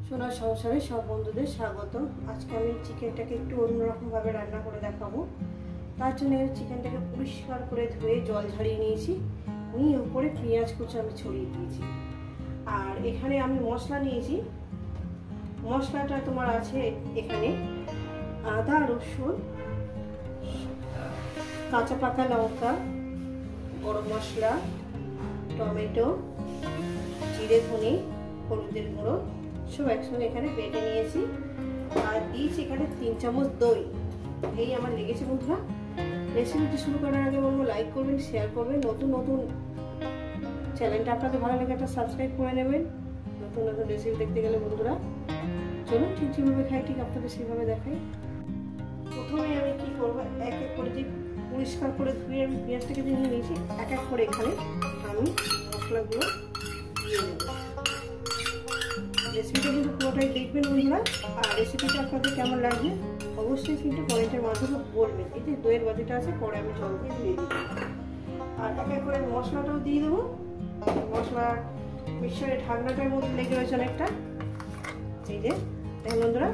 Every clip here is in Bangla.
সোনার সংসারে সব বন্ধুদের স্বাগত। আজকে আমি চিকেনটাকে একটু অন্যরকম ভাবে রান্না করে দেখাবো। তার জন্য চিকেনটাকে পরিষ্কার করে ধুয়ে জল ঝরিয়ে নিয়েছি, নিয়ে উপরে পেঁয়াজ কুচি আমি ছড়িয়ে দিয়েছি। আর এখানে আমি মশলা নিয়েছি। মশলাটা তোমার আছে এখানে আদা, রসুন, কাঁচা পাকা লঙ্কা, গরম মশলা, টমেটো, জিরে, ধনে, হলুদের গুঁড়ো সব একসঙ্গে এখানে বেটে নিয়েছি। আর দিয়েছি এখানে 3 চামচ দই। এই আমার লেগেছে বন্ধুরা। রেসিপিটি শুরু করার আগে বলবো লাইক করবেন, শেয়ার করবেন। নতুন নতুন চ্যানেলটা আপনাদের ভালো লাগে একটা সাবস্ক্রাইব করে নেবেন। নতুন নতুন রেসিপি দেখতে গেলে বন্ধুরা চলুন ঠিক যেভাবে খাই ঠিক আপনাদের সেভাবে দেখাই। প্রথমে আমি কি করবো, এক এক করে যে পরিষ্কার করে ধুয়ে আমি পেঁয়াজটাকে দিয়ে নিয়েছি, এক এক করে এখানে আমি মশলাগুলো দিয়ে নেব। রেসিপিটা কিন্তু পুরোটাই দেখবেন বন্ধুরা। আর রেসিপিটা আপনাদের কেমন লাগবে অবশ্যই কিন্তু কমেন্টের মাধ্যমে বলবেন। এই যে দইয়ের বাটিটা আছে, পরে আমি জল দিয়ে ধুয়ে দিই। আর এক এক করে মশলাটাও দিয়ে দেবো। মশলা মিক্সারের ঢাকনাটার মধ্যে লেগে রয়েছে অনেকটা। এই যে দেখেন বন্ধুরা,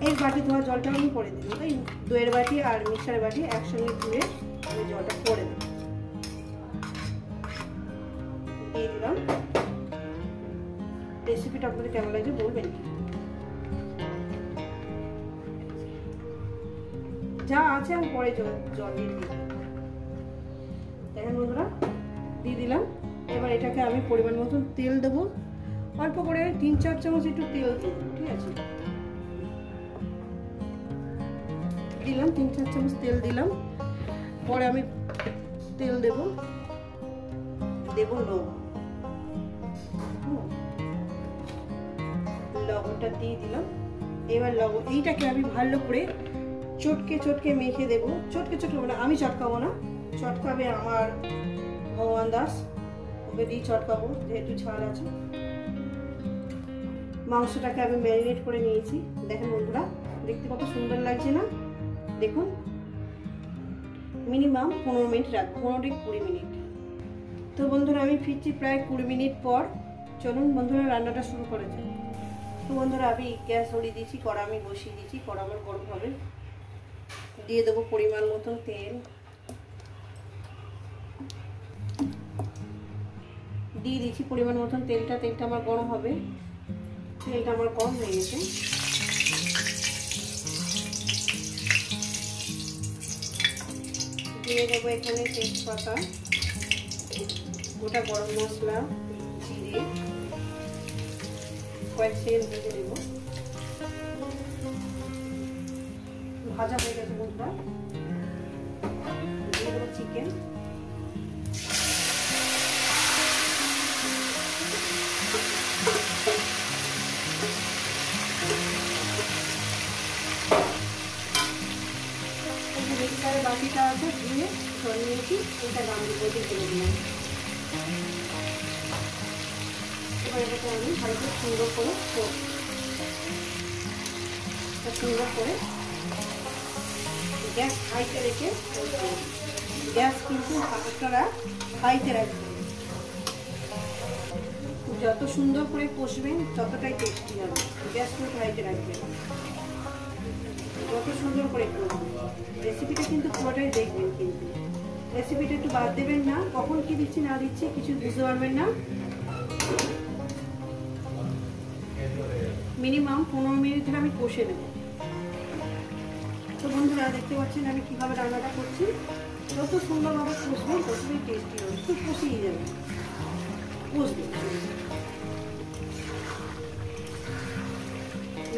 এই বাটি ধোয়া জলটা আমি পরে দিই। এই দইয়ের বাটি আর মিক্সারের বাটি একসঙ্গে ধুয়ে আমি জলটা পরে দিই, দিয়ে দিলাম। রেসিপিটা আপনাদের কেমন লাগছে বলবেন। যা আছে আমি পরে জল দিয়ে দিই। দেখেন বন্ধুরা, দিয়ে দিলাম। এবার এটাকে আমি পরিমাণ মতন তেল দেবো, অল্প করে 3-4 চামচ একটু তেল দেবো, ঠিক আছে। দিলাম 3-4 চামচ তেল দিলাম। পরে আমি তেল দেব লবণটা দিয়ে দিলাম। এবার লবণ এইটাকে আমি ভালো করে চটকে চটকে মেখে দেবো। চটকে মানে আমি চটকাবো না, চটকাবে আমার ভগবান দাস, ওকে দিয়ে চটকাবো যেহেতু ছাড় আছে। মাংসটাকে আমি ম্যারিনেট করে নিয়েছি। দেখেন বন্ধুরা, দেখতে কত সুন্দর লাগছে না? দেখুন, মিনিমাম 15 মিনিট রাখবো, 15-20 মিনিট। তো বন্ধুরা আমি ফিরছি প্রায় 20 মিনিট পর। চলুন বন্ধুরা রান্নাটা শুরু করে যাই। তো বন্ধুরা আমি গ্যাস ধরিয়ে দিয়েছি, কড়া আমি বসিয়ে দিয়েছি। কড়া আমার গরম হবে। দিয়ে দেবো পরিমাণ মতন তেল। দিয়ে দিয়েছি পরিমাণ মতন তেলটা আমার গরম হবে। তেলটা আমার গরম হয়ে গেছে। দিয়ে দেবো এখানে তেজপাতা, গোটা গরম মশলা, জিরে, কয়েক সেকেন্ড ভেজে দেব। ভাজা হয়ে গেছে বন্ধুরা। দিয়ে দেবো চিকেন। মিক্সারের বাটিটা আছে, ধুয়ে জল নিয়েছি, এটা গামলি বইতে ফেলে দিলাম। এবার এটাকে আমি ভালো করে সুন্দর করে গ্যাস হাইতে রেখে, গ্যাস কিন্তু আপনারা হাইতে রাখবেন। যত সুন্দর করে কষবেন ততটাই টেস্টি হবে। গ্যাস কিন্তু হাইতে রাখবেন, যত সুন্দর করে করবেন। রেসিপিটা কিন্তু পুরোটাই দেখবেন, কিন্তু রেসিপিটা একটু বাদ দেবেন না। কখন কি দিচ্ছি না দিচ্ছি কিছু বুঝতে পারবেন না। মিনিমাম 15 মিনিট ধরে আমি কষে নেব। তো বন্ধুরা দেখতে পাচ্ছেন আমি কিভাবে রান্নাটা করছি। যত সুন্দরভাবে কষবেন ততটাই টেস্টি হবে। খুব কষিয়ে যাবে, কষবে।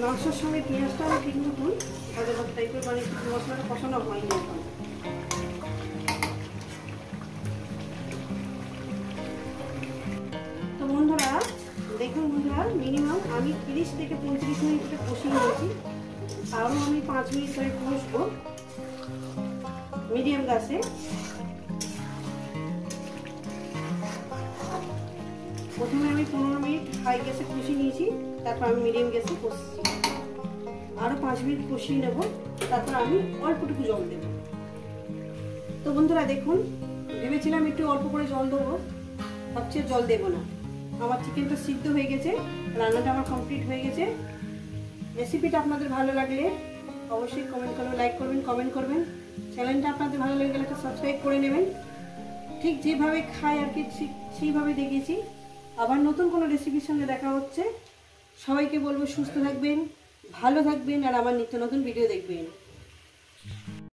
মাংসের সঙ্গে পেঁয়াজটা আমি ঠিক মতন ভাজা ভাজা টাইপের, মানে মশলাটা কষানো হয়নি এখন। তো বন্ধুরা দেখুন বন্ধুরা, মিনিমাম আমি 30 থেকে 35 মিনিট ধরে কষিয়ে নিয়েছি। আরও আমি 5 মিনিট ধরে কষবো মিডিয়াম গ্যাসে। প্রথমে আমি 15 মিনিট হাই গ্যাসে কষিয়ে নিয়েছি, তারপর আমি মিডিয়াম গ্যাসে কষছি। আরও 5 মিনিট কষিয়ে নেব, তারপর আমি অল্পটুকু জল দেব। তো বন্ধুরা দেখুন, ভেবেছিলাম একটু অল্প করে জল দেবো, ভাবছি জল দেবো না। আমার চিকেনটা সিদ্ধ হয়ে গেছে, রান্নাটা আমার কমপ্লিট হয়ে গেছে। রেসিপিটা আপনাদের ভালো লাগলে অবশ্যই কমেন্ট করবেন, লাইক করবেন, কমেন্ট করবেন। চ্যানেলটা আপনাদের ভালো লেগে গেলে একটা সাবস্ক্রাইব করে নেবেন। ঠিক যেভাবে খাই আর কি সেইভাবে দেখিয়েছি। আবার নতুন কোনো রেসিপির সঙ্গে দেখা হচ্ছে। সবাইকে বলবো সুস্থ থাকবেন, ভালো থাকবেন আর আমার নিত্য নতুন ভিডিও দেখবেন।